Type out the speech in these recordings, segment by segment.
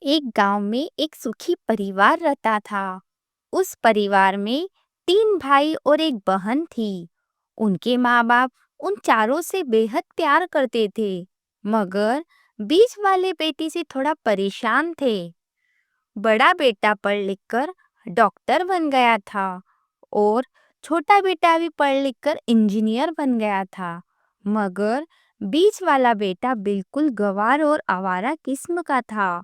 एक गांव में एक सुखी परिवार रहता था। उस परिवार में 3 भाई और एक बहन थी। उनके माँ बाप उन चारों से बेहद प्यार करते थे, मगर बीच वाले बेटी से थोड़ा परेशान थे। बड़ा बेटा पढ़ लिख कर डॉक्टर बन गया था और छोटा बेटा भी पढ़ लिख कर इंजीनियर बन गया था, मगर बीच वाला बेटा बिल्कुल गंवार और आवारा किस्म का था।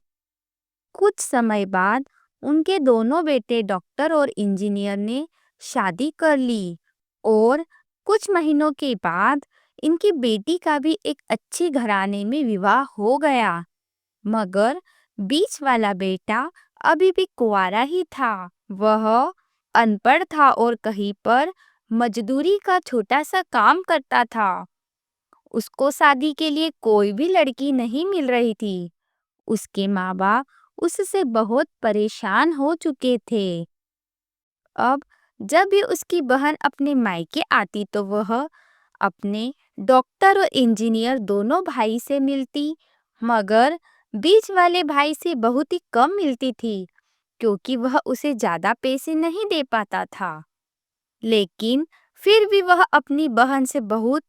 कुछ समय बाद उनके दोनों बेटे डॉक्टर और इंजीनियर ने शादी कर ली और कुछ महीनों के बाद इनकी बेटी का भी एक अच्छे घराने में विवाह हो गया। मगर बीच वाला बेटा अभी भी कुंवारा ही था। वह अनपढ़ था और कहीं पर मजदूरी का छोटा सा काम करता था। उसको शादी के लिए कोई भी लड़की नहीं मिल रही थी। उसके माँ बाप उससे बहुत परेशान हो चुके थे। अब जब भी उसकी बहन अपने मायके आती तो वह अपने डॉक्टर और इंजीनियर दोनों भाई से मिलती, मगर बीच वाले भाई से बहुत ही कम मिलती थी, क्योंकि वह उसे ज्यादा पैसे नहीं दे पाता था। लेकिन फिर भी वह अपनी बहन से बहुत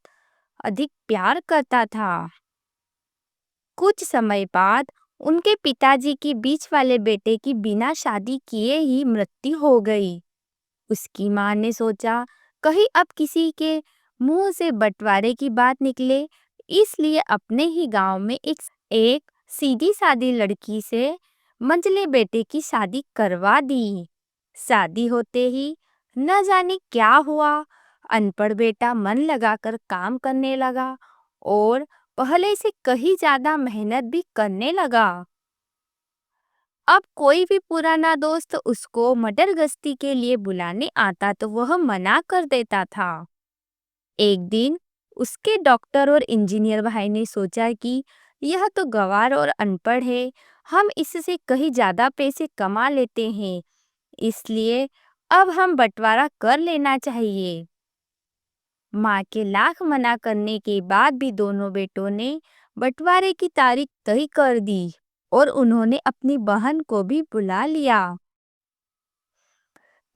अधिक प्यार करता था। कुछ समय बाद उनके पिताजी की बीच वाले बेटे की बिना शादी किए ही मृत्यु हो गई। उसकी माँ ने सोचा, कहीं अब किसी के मुंह से बंटवारे की बात निकले, इसलिए अपने ही गांव में एक सीधी सादी लड़की से मंझले बेटे की शादी करवा दी। शादी होते ही न जाने क्या हुआ, अनपढ़ बेटा मन लगाकर काम करने लगा और पहले से कहीं ज्यादा मेहनत भी करने लगा। अब कोई भी पुराना दोस्त उसको मटर गश्ती के लिए बुलाने आता तो वह मना कर देता था। एक दिन उसके डॉक्टर और इंजीनियर भाई ने सोचा कि यह तो गंवार और अनपढ़ है, हम इससे कहीं ज्यादा पैसे कमा लेते हैं, इसलिए अब हम बंटवारा कर लेना चाहिए। माँ के लाख मना करने के बाद भी दोनों बेटों ने बंटवारे की तारीख तय कर दी और उन्होंने अपनी बहन को भी बुला लिया।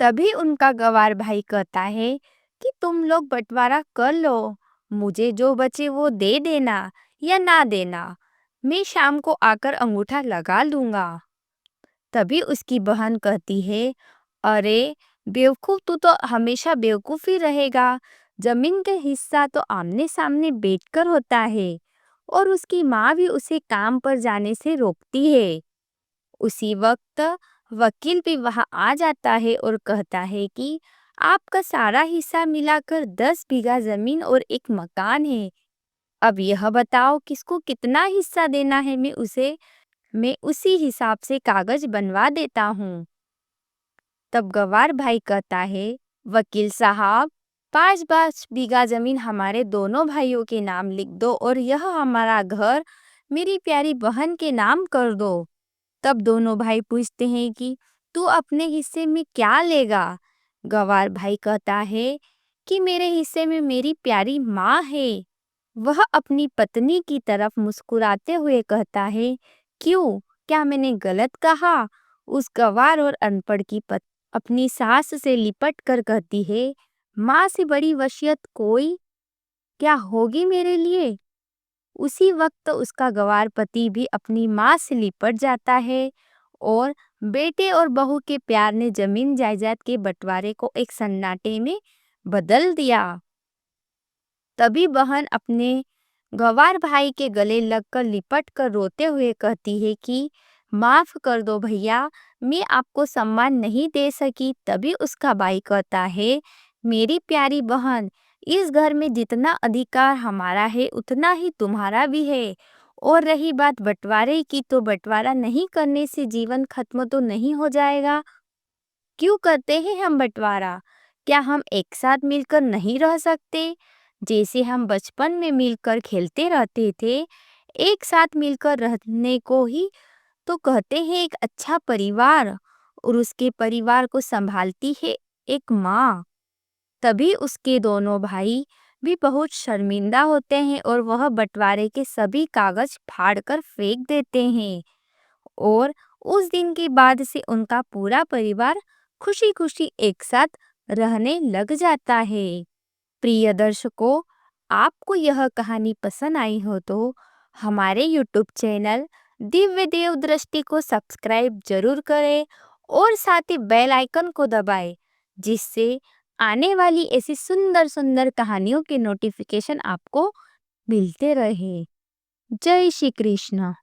तभी उनका गंवार भाई कहता है कि तुम लोग बंटवारा कर लो, मुझे जो बचे वो दे देना या ना देना, मैं शाम को आकर अंगूठा लगा लूंगा। तभी उसकी बहन कहती है, अरे बेवकूफ, तू तो हमेशा बेवकूफ ही रहेगा। जमीन का हिस्सा तो आमने सामने बैठकर होता है। और उसकी माँ भी उसे काम पर जाने से रोकती है। उसी वक्त वकील भी वहां आ जाता है और कहता है कि आपका सारा हिस्सा मिलाकर 10 बीघा जमीन और एक मकान है। अब यह बताओ किसको कितना हिस्सा देना है, मैं उसी हिसाब से कागज बनवा देता हूँ। तब गवार भाई कहता है, वकील साहब, 5-5 बीघा जमीन हमारे दोनों भाइयों के नाम लिख दो और यह हमारा घर मेरी प्यारी बहन के नाम कर दो। तब दोनों भाई पूछते हैं कि तू अपने हिस्से में क्या लेगा? गवार भाई कहता है कि मेरे हिस्से में मेरी प्यारी माँ है। वह अपनी पत्नी की तरफ मुस्कुराते हुए कहता है, क्यों, क्या मैंने गलत कहा? उस गवार और अनपढ़ की अपनी सास से लिपट कर कहती है, माँ से बड़ी वसीयत कोई क्या होगी मेरे लिए? उसी वक्त उसका गवार पति भी अपनी माँ से लिपट जाता है और बेटे और बहू के प्यार ने जमीन जायदाद के बंटवारे को एक सन्नाटे में बदल दिया। तभी बहन अपने गवार भाई के गले लगकर लिपट कर रोते हुए कहती है कि माफ कर दो भैया, मैं आपको सम्मान नहीं दे सकी। तभी उसका भाई कहता है, मेरी प्यारी बहन, इस घर में जितना अधिकार हमारा है उतना ही तुम्हारा भी है। और रही बात बंटवारे की, तो बंटवारा नहीं करने से जीवन खत्म तो नहीं हो जाएगा। क्यों करते हैं हम बंटवारा? क्या हम एक साथ मिलकर नहीं रह सकते? जैसे हम बचपन में मिलकर खेलते रहते थे, एक साथ मिलकर रहने को ही तो कहते हैं एक अच्छा परिवार। और उसके परिवार को संभालती है एक माँ। तभी उसके दोनों भाई भी बहुत शर्मिंदा होते हैं और वह बंटवारे के सभी कागज फाड़कर फेंक देते हैं और उस दिन के बाद से उनका पूरा परिवार खुशी-खुशी एक साथ रहने लग जाता है। प्रिय दर्शकों, आपको यह कहानी पसंद आई हो तो हमारे यूट्यूब चैनल दिव्य देव दृष्टि को सब्सक्राइब जरूर करें और साथ ही बेल आइकन को दबाएं, जिससे आने वाली ऐसी सुंदर सुंदर कहानियों के नोटिफिकेशन आपको मिलते रहे। जय श्री कृष्ण।